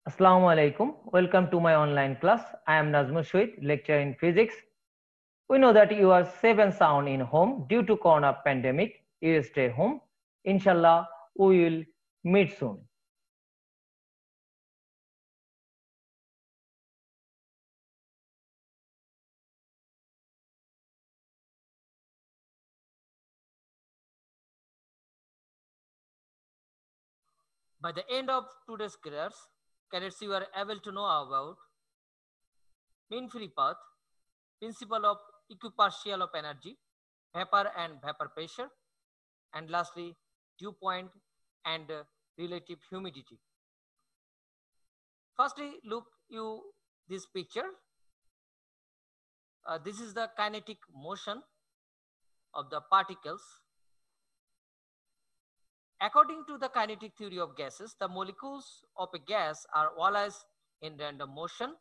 Assalamu alaikum. Welcome to my online class. I am Nazmul Shoaib, lecturer in physics. We know that you are safe and sound in home due to corona pandemic. You stay home. Inshallah, we will meet soon. By the end of today's class, cadets, you are able to know about mean free path, principle of equipartial of energy, vapor and vapor pressure, and lastly, dew point and relative humidity. Firstly, look you this picture. This is the kinetic motion of the particles. According to the kinetic theory of gases, the molecules of a gas are always in random motion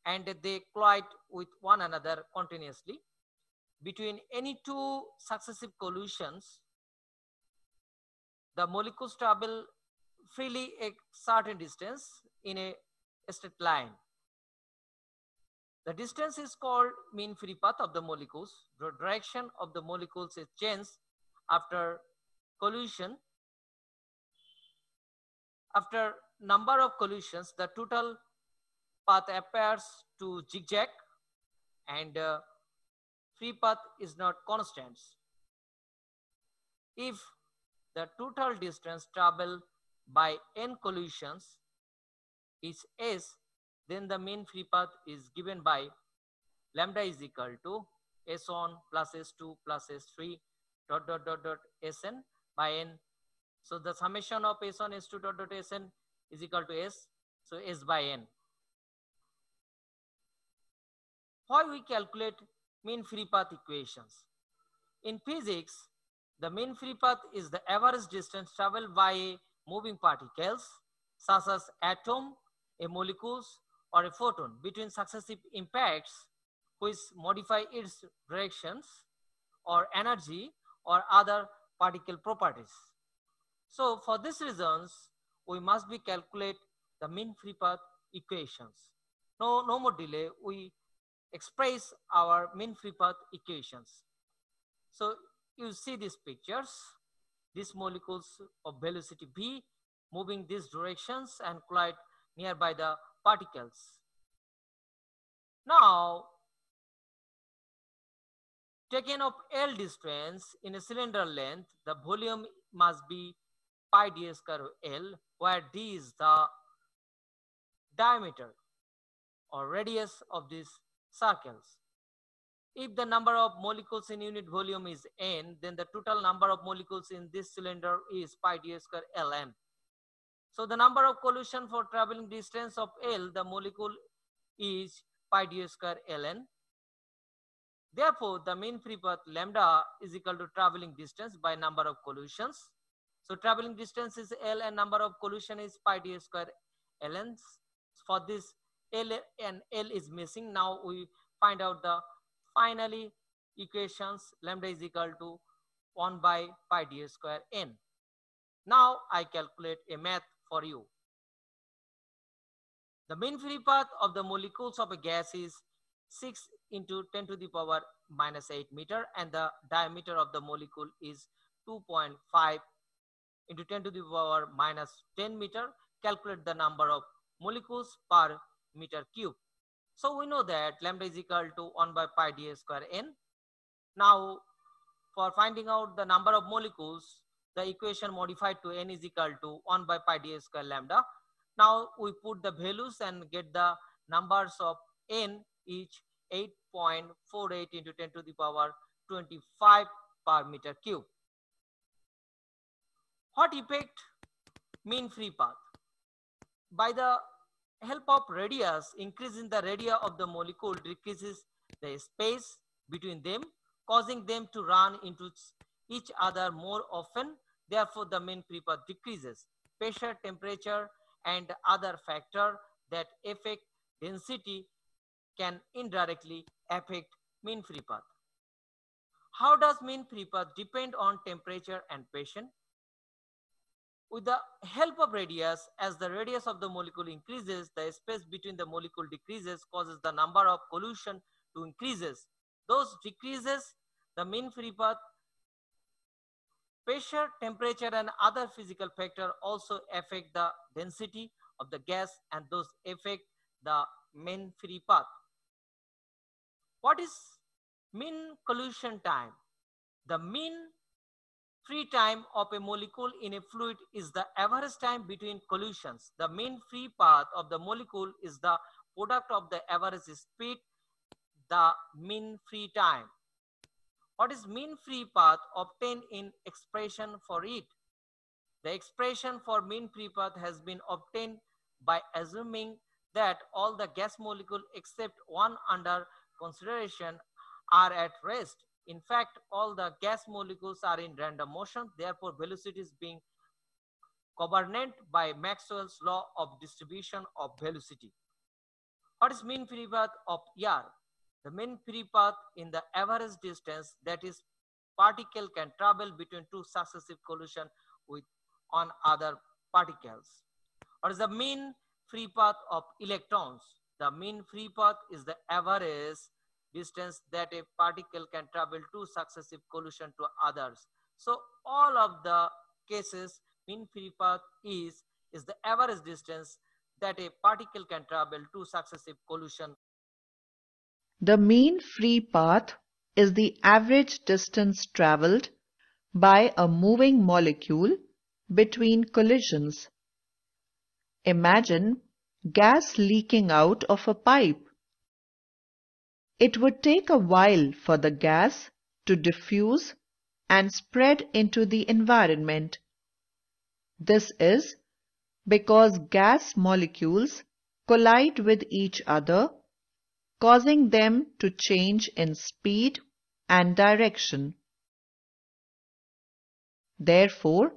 and they collide with one another continuously. Between any two successive collisions, the molecules travel freely a certain distance in a straight line. The distance is called mean free path of the molecules. The direction of the molecules is changed after collision. After number of collisions, the total path appears to zigzag and free path is not constant. If the total distance traveled by n collisions is s, then the mean free path is given by lambda is equal to s1 plus s2 plus s3 dot sn by n. So the summation of s1 s2 dot sn is equal to s, so s by n. Why we calculate mean free path equations? In physics, the mean free path is the average distance traveled by moving particles such as atom, a molecules, or a photon between successive impacts which modify its directions or energy or other particle properties. So for these reasons, we must be calculate the mean free path equations. No more delay, we express our mean free path equations. So you see these pictures, these molecules of velocity v moving these directions and collide nearby the particles. Now, taken of L distance in a cylinder length, the volume must be pi d square L, where d is the diameter or radius of these circles. If the number of molecules in unit volume is n, then the total number of molecules in this cylinder is pi d square Ln. So the number of collision for traveling distance of L, the molecule is pi d square Ln. Therefore, the mean free path lambda is equal to traveling distance by number of collisions. So traveling distance is L and number of collision is pi d square Ln. For this L and L is missing. Now we find out the finally equations. Lambda is equal to 1 by pi d square n. Now I calculate a math for you. The mean free path of the molecules of a gas is 6 into 10 to the power minus 8 meter and the diameter of the molecule is 2.5 into 10 to the power minus 10 meter. Calculate the number of molecules per meter cube. So we know that lambda is equal to 1 by pi d square n. Now for finding out the number of molecules, the equation modified to n is equal to 1 by pi d square lambda. Now we put the values and get the numbers of n each 8.48 into 10 to the power 25 per meter cube. What effect mean free path? By the help of radius, increasing the radius of the molecule decreases the space between them, causing them to run into each other more often. Therefore, the mean free path decreases. Pressure, temperature, and other factors that affect density can indirectly affect mean free path. How does mean free path depend on temperature and pressure? With the help of radius, as the radius of the molecule increases, the space between the molecule decreases, causes the number of collision to increases. Those decreases the mean free path. Pressure, temperature, and other physical factors also affect the density of the gas, and those affect the mean free path. What is mean collision time? The mean free time of a molecule in a fluid is the average time between collisions. The mean free path of the molecule is the product of the average speed, the mean free time. What is mean free path obtained in expression for it? The expression for mean free path has been obtained by assuming that all the gas molecules except one under consideration are at rest. In fact, all the gas molecules are in random motion, therefore velocity is being governed by Maxwell's law of distribution of velocity. What is mean free path of air? The mean free path in the average distance that is particle can travel between two successive collisions with on other particles. What is the mean free path of electrons? The mean free path is the average distance that a particle can travel two successive collisions to others. So all of the cases, mean free path is the average distance that a particle can travel two successive collisions. The mean free path is the average distance traveled by a moving molecule between collisions. Imagine gas leaking out of a pipe. It would take a while for the gas to diffuse and spread into the environment. This is because gas molecules collide with each other, causing them to change in speed and direction. Therefore,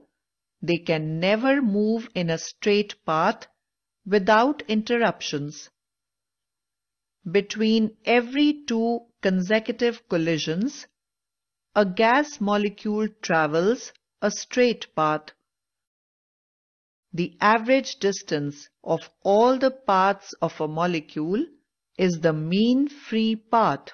they can never move in a straight path without interruptions. Between every two consecutive collisions, a gas molecule travels a straight path. The average distance of all the paths of a molecule is the mean free path.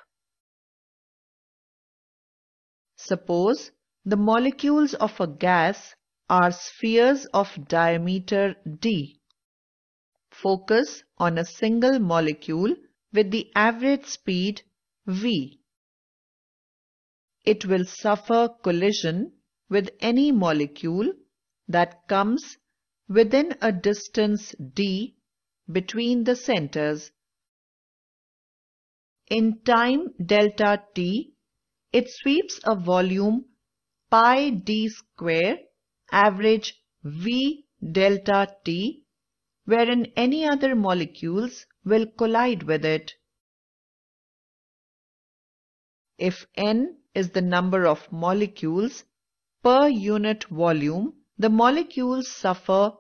Suppose the molecules of a gas are spheres of diameter d. Focus on a single molecule with the average speed v. It will suffer collision with any molecule that comes within a distance d between the centers. In time delta t, it sweeps a volume pi d square average v delta t, wherein any other molecules will collide with it. If n is the number of molecules per unit volume, the molecules suffer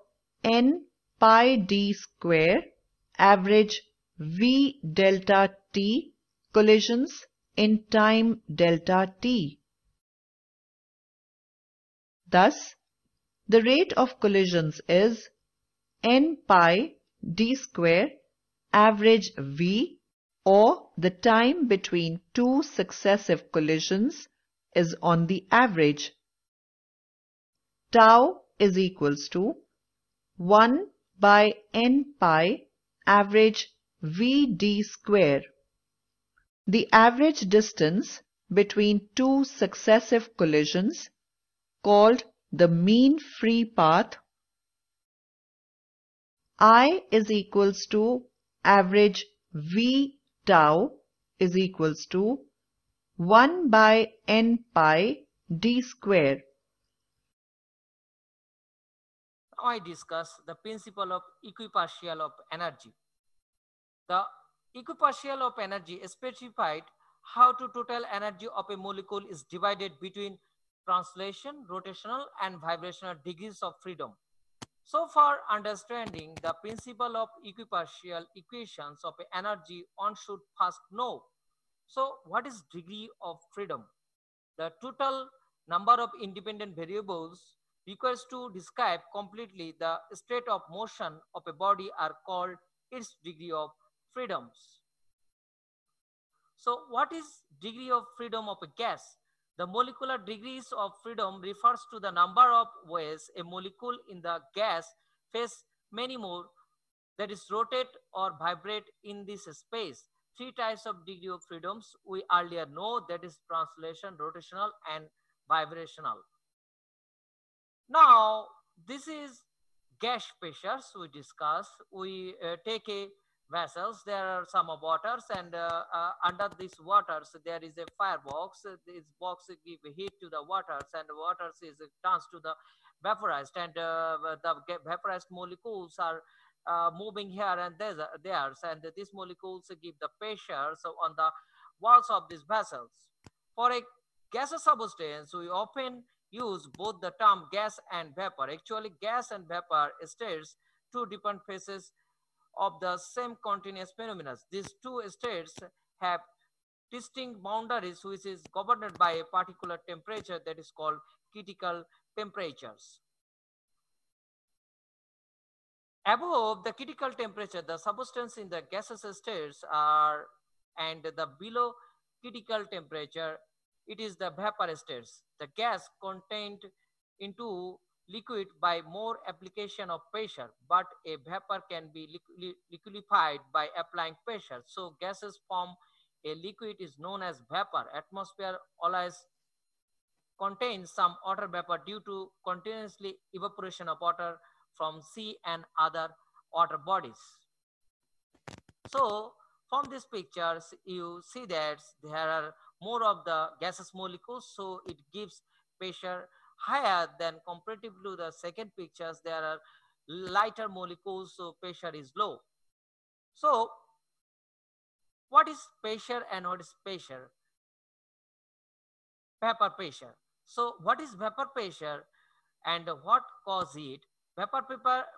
n pi d square average v delta t collisions in time delta t. Thus, the rate of collisions is n pi d square average v, or the time between two successive collisions is on the average. Tau is equals to 1 by n pi average v d square. The average distance between two successive collisions, called the mean free path, I is equals to average v tau is equals to 1 by n pi d square. Now I discuss the principle of equipartial of energy. The equipartial of energy specified how to total energy of a molecule is divided between translation, rotational, and vibrational degrees of freedom. So for understanding the principle of equipartial equations of energy, one should first know. So what is degree of freedom? The total number of independent variables requires to describe completely the state of motion of a body are called its degree of freedoms. So what is degree of freedom of a gas? The molecular degrees of freedom refers to the number of ways a molecule in the gas face many more, that is rotate or vibrate in this space. Three types of degree of freedoms we earlier know, that is translation, rotational and vibrational. Now this is gas pressures we discuss. We take a vessels, there are some waters, and under these waters there is a firebox. This box give heat to the waters, and the waters is turns to the vaporized, and the vaporized molecules are moving here and there, and these molecules give the pressure so on the walls of these vessels. For a gaseous substance we often use both the term gas and vapor. Actually, gas and vapor states two different phases of the same continuous phenomena. These two states have distinct boundaries which is governed by a particular temperature that is called critical temperatures. Above the critical temperature, the substance in the gaseous states are, and the below critical temperature, it is the vapor states. The gas contained into liquid by more application of pressure, but a vapor can be liquefied by applying pressure. So gases form a liquid is known as vapor. Atmosphere always contains some water vapor due to continuously evaporation of water from sea and other water bodies. So from these pictures, you see that there are more of the gaseous molecules, so it gives pressure higher than comparative to the second pictures. There are lighter molecules, so pressure is low. So what is pressure and what is pressure? Vapor pressure. So what is vapor pressure and what causes it? Vapor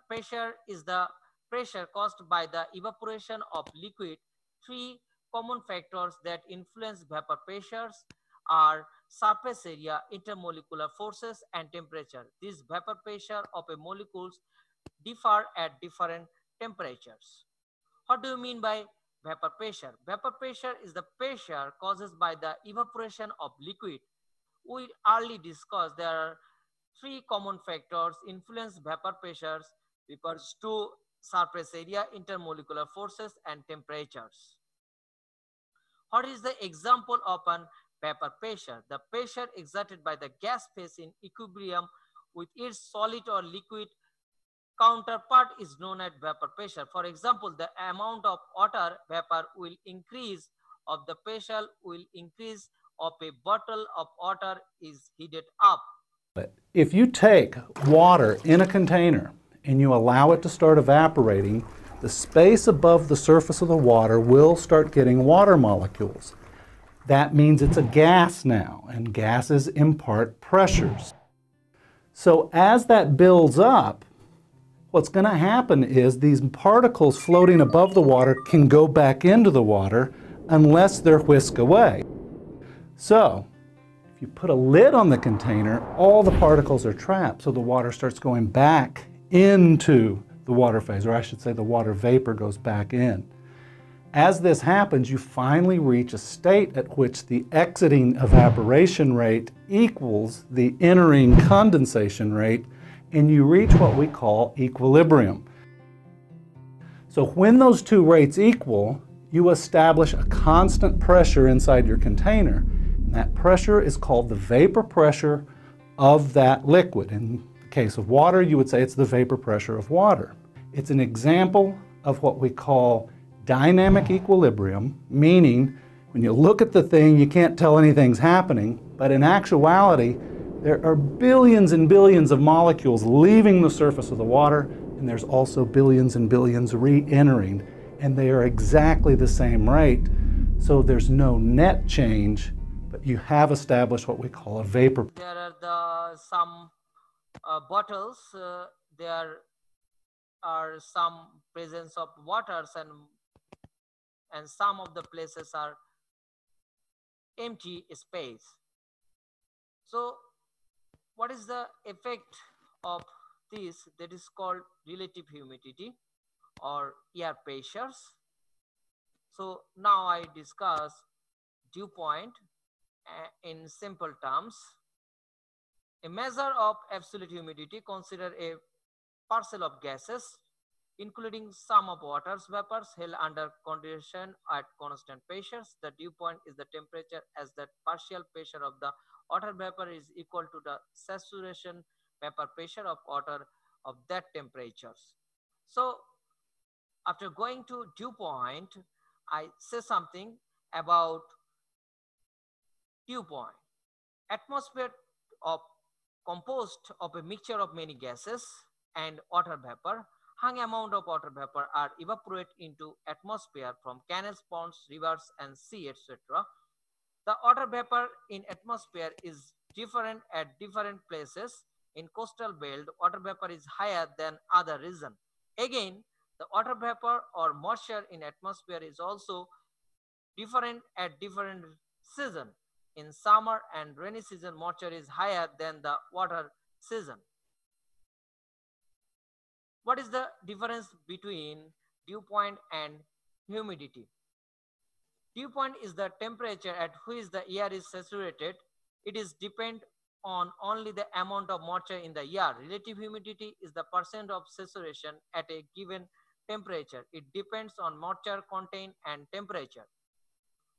pressure is the pressure caused by the evaporation of liquid. Three common factors that influence vapor pressures are surface area, intermolecular forces, and temperature. These vapor pressure of a molecules differ at different temperatures. What do you mean by vapor pressure? Vapor pressure is the pressure caused by the evaporation of liquid. We early discussed there are three common factors influence vapor pressures, refers to surface area, intermolecular forces, and temperatures. What is the example of an vapor pressure? The pressure exerted by the gas phase in equilibrium with its solid or liquid counterpart is known as vapor pressure. For example, the amount of water vapor will increase of the pressure will increase of a bottle of water is heated up. If you take water in a container and you allow it to start evaporating, the space above the surface of the water will start getting water molecules. That means it's a gas now, and gases impart pressures. So as that builds up, what's going to happen is these particles floating above the water can go back into the water unless they're whisked away. So if you put a lid on the container, all the particles are trapped, so the water starts going back into the water phase, or I should say the water vapor goes back in. As this happens, you finally reach a state at which the exiting evaporation rate equals the entering condensation rate, and you reach what we call equilibrium. So when those two rates equal, you establish a constant pressure inside your container. And that pressure is called the vapor pressure of that liquid. In the case of water, you would say it's the vapor pressure of water. It's an example of what we call dynamic equilibrium, meaning when you look at the thing, you can't tell anything's happening, but in actuality, there are billions and billions of molecules leaving the surface of the water, and there's also billions and billions re-entering, and they are exactly the same rate. So there's no net change, but you have established what we call a vapor. There are some bottles, there are some presence of waters, and some of the places are empty space. So what is the effect of this that is called relative humidity or air pressures. So now I discuss dew point in simple terms. A measure of absolute humidity consider a parcel of gases including some of water's vapors held under condensation at constant pressures. The dew point is the temperature as the partial pressure of the water vapor is equal to the saturation vapor pressure of water of that temperatures. So after going to dew point, I say something about dew point. Atmosphere of composed of a mixture of many gases and water vapor. High amount of water vapor are evaporate into atmosphere from canals, ponds, rivers, and sea, etc. The water vapor in atmosphere is different at different places. In coastal belt, water vapor is higher than other region. Again, the water vapor or moisture in atmosphere is also different at different season. In summer and rainy season, moisture is higher than the water season. What is the difference between dew point and humidity? Dew point is the temperature at which the air is saturated. It is depend on only the amount of moisture in the air. Relative humidity is the percent of saturation at a given temperature. It depends on moisture content and temperature.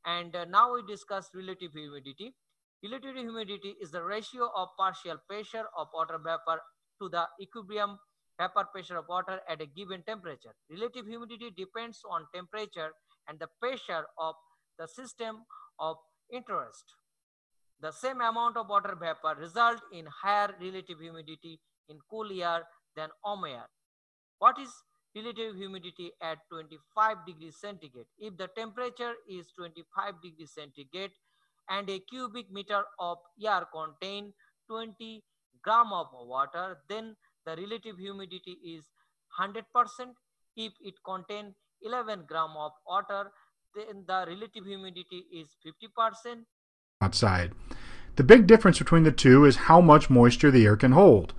And now we discuss relative humidity. Relative humidity is the ratio of partial pressure of water vapor to the equilibrium vapor pressure of water at a given temperature. Relative humidity depends on temperature and the pressure of the system of interest. The same amount of water vapor result in higher relative humidity in cool air than warm air. What is relative humidity at 25 degrees centigrade? If the temperature is 25 degrees centigrade and a cubic meter of air contain 20 gram of water, then the relative humidity is 100%. If it contain 11 gram of water, then the relative humidity is 50%. Outside. The big difference between the two is how much moisture the air can hold.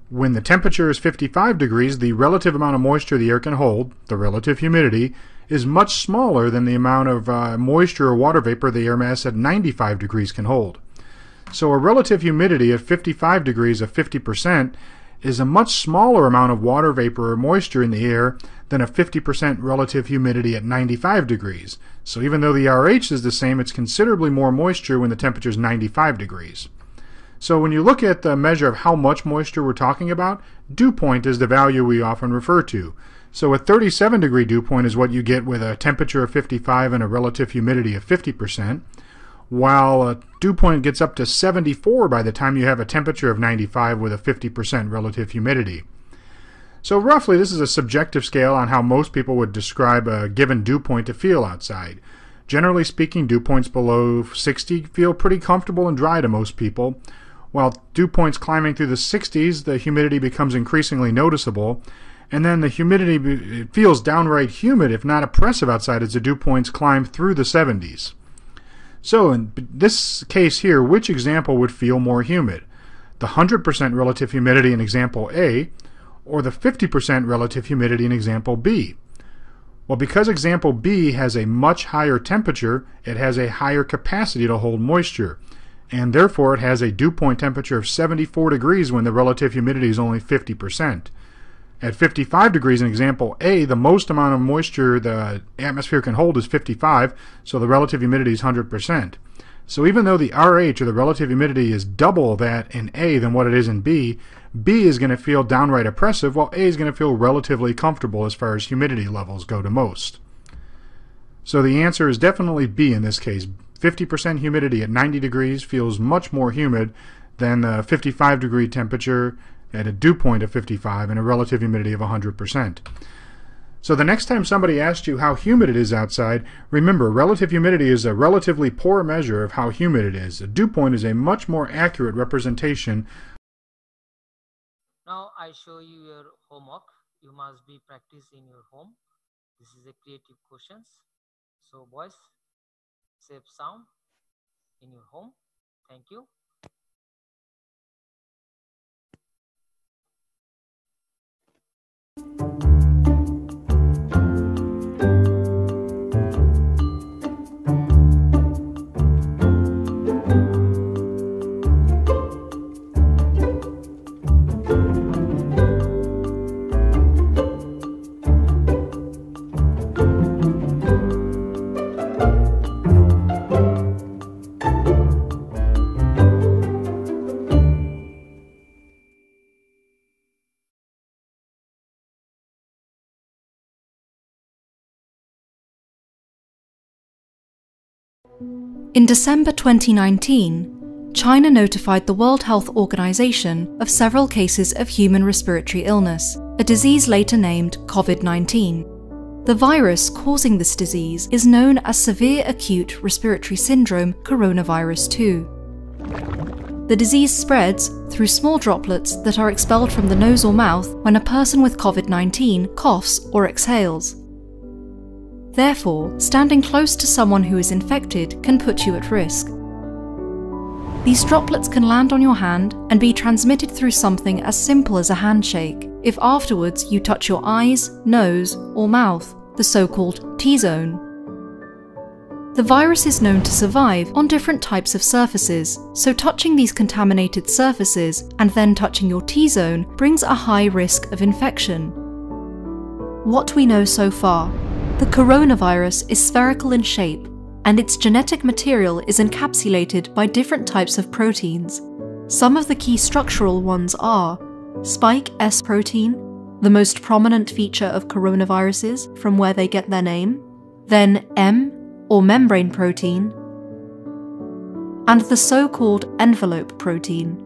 When the temperature is 55 degrees, the relative amount of moisture the air can hold, the relative humidity, is much smaller than the amount of moisture or water vapor the air mass at 95 degrees can hold. So a relative humidity at 55 degrees of 50% is a much smaller amount of water vapor or moisture in the air than a 50% relative humidity at 95 degrees. So even though the RH is the same, it's considerably more moisture when the temperature is 95 degrees. So when you look at the measure of how much moisture we're talking about, dew point is the value we often refer to. So a 37 degree dew point is what you get with a temperature of 55 and a relative humidity of 50%, while a dew point gets up to 74 by the time you have a temperature of 95 with a 50% relative humidity. So roughly this is a subjective scale on how most people would describe a given dew point to feel outside. Generally speaking, dew points below 60 feel pretty comfortable and dry to most people. While dew points climbing through the 60s, the humidity becomes increasingly noticeable, and then the humidity feels downright humid, if not oppressive outside, as the dew points climb through the 70s. So in this case here, which example would feel more humid? The 100% relative humidity in example A, or the 50% relative humidity in example B? Well, because example B has a much higher temperature, it has a higher capacity to hold moisture, and therefore it has a dew point temperature of 74 degrees when the relative humidity is only 50%. At 55 degrees in example A, the most amount of moisture the atmosphere can hold is 55, so the relative humidity is 100%. So even though the RH, or the relative humidity, is double that in A than what it is in B, B is going to feel downright oppressive, while A is going to feel relatively comfortable as far as humidity levels go to most. So the answer is definitely B in this case. 50% humidity at 90 degrees feels much more humid than the 55 degree temperature at a dew point of 55 and a relative humidity of 100%. So the next time somebody asks you how humid it is outside, remember, relative humidity is a relatively poor measure of how humid it is. A dew point is a much more accurate representation. Now I show you your homework. You must be practice in your home. This is a creative questions. So boys, safe sound in your home. Thank you. In December 2019, China notified the World Health Organization of several cases of human respiratory illness, a disease later named COVID-19. The virus causing this disease is known as severe acute respiratory syndrome coronavirus 2. The disease spreads through small droplets that are expelled from the nose or mouth when a person with COVID-19 coughs or exhales. Therefore, standing close to someone who is infected can put you at risk. These droplets can land on your hand and be transmitted through something as simple as a handshake, if afterwards you touch your eyes, nose, or mouth, the so-called T-zone. The virus is known to survive on different types of surfaces, so touching these contaminated surfaces and then touching your T-zone brings a high risk of infection. What we know so far: the coronavirus is spherical in shape, and its genetic material is encapsulated by different types of proteins. Some of the key structural ones are spike S protein, the most prominent feature of coronaviruses from where they get their name, then M, or membrane protein, and the so-called envelope protein.